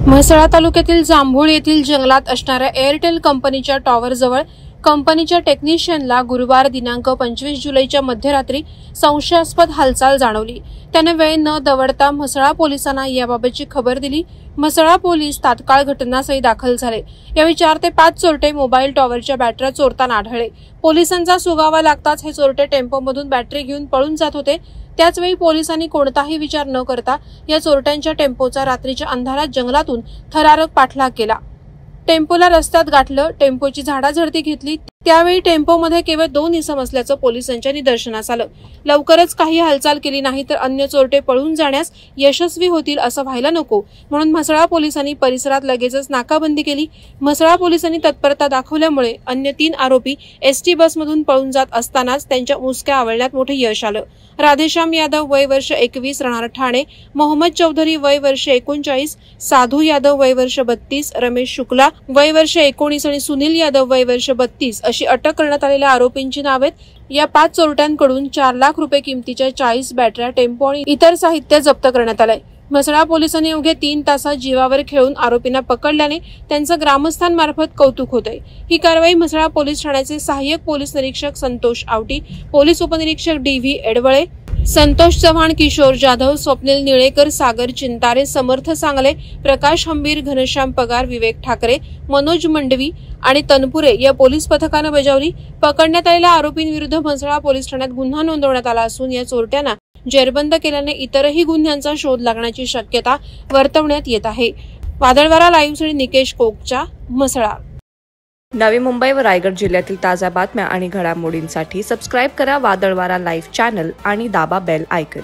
म्हसळा तालुक्यातील जांभूळ येथील जंगलात असणाऱ्या एअरटेल कंपनीच्या टॉवरजवळ कंपनीच्या टेक्निशियनला गुरुवार दिनांक 25 जुलैच्या मध्यरात्री संशयास्पद हालचाल जाणवली। त्याने वेळ न दवडता म्हसळा पोलिसांना याबाबतची खबर दिली। म्हसळा पोलीस तात्काळ घटनास्थळी दाखल झाले। यावेळी 4 ते 5 चोरटे मोबाईल टॉवरच्या बॅटऱ्या चोरताना आढळले। पोलिसांचा सुगावा लागताच हे चोरटे टेम्पोमधून बॅटरी घेऊन पळून जात होते। त्याचवेळी पोलिसांनी कोणताही विचार न करता या चोरट्यांच्या टेम्पोचा रात्रीच्या अंधारात जंगलातून थरारक पाठलाग केला। टेम्पोला रस्त्यात गाठलं, टेम्पोची झाडाझडती घेतली। त्यावेळी टेम्पोमध्ये केवळ 2 इसम असल्याचं पोलिसांच्या निदर्शनास आलं। लवकरच काही हालचाल केली नाही तर अन्य चोरटे पळून जाण्यास यशस्वी होतील असं व्हायला नको, म्हणून म्हसळा पोलिसांनी परिसरात लगेचच नाकाबंदी केली। म्हसळा पोलिसांनी तत्परता दाखवल्यामुळे अन्य 3 आरोपी एसटी बसमधून पळून जात असतानाच त्यांच्या मुसक्या आवळण्यात मोठे यश आलं। राधेश्याम यादव वय वर्ष 21 राहणार ठाणे, मोहम्मद चौधरी वय वर्ष 39, साधू यादव वय वर्ष 32, रमेश शुक्ला वय वर्ष 19 आणि सुनील यादव वय वर्ष 32 अशी अटक करण्यात आलेल्या आरोपींची नावे आहेत। या 5 चोरट्यांकडून 4 लाख रुपये किमतीच्या 40 बॅटऱ्या, टेम्पो आणि इतर साहित्य जप्त करण्यात आलंय। म्हसळा पोलिसांनी अवघे 3 तासात जीवावर खेळून आरोपींना पकडल्याने त्यांचं ग्रामस्थांमार्फत कौतुक होतंय। ही कारवाई म्हसळा पोलीस ठाण्याचे सहाय्यक पोलीस निरीक्षक संतोष आवटी, पोलीस उपनिरीक्षक DV एडवळे, संतोष चव्हाण, किशोर जाधव, स्वप्नील निळेकर, सागर चिंतारे, समर्थ सांगले, प्रकाश हंबीर, घनश्याम पगार, विवेक ठाकरे, मनोज मंडवी आणि तनपुरे या पोलीस पथकानं बजावली। पकडण्यात आलेल्या आरोपींविरुद्ध म्हसळा पोलीस ठाण्यात गुन्हा नोंदवण्यात आला असून या चोरट्यांना जेरबंद केल्याने इतरही गुन्ह्यांचा शोध लागण्याची शक्यता वर्तवण्यात येत आहे। वादळवारा लाईव्हसाठी निकेश कोकचा, म्हसळा। नवी मुंबई व रायगड जिल्ह्यातील ताज्या बातम्या आणि घडामोडींसाठी सबस्क्राईब करा वादळवारा लाईव्ह चॅनल आणि दाबा बेल आयकॉन।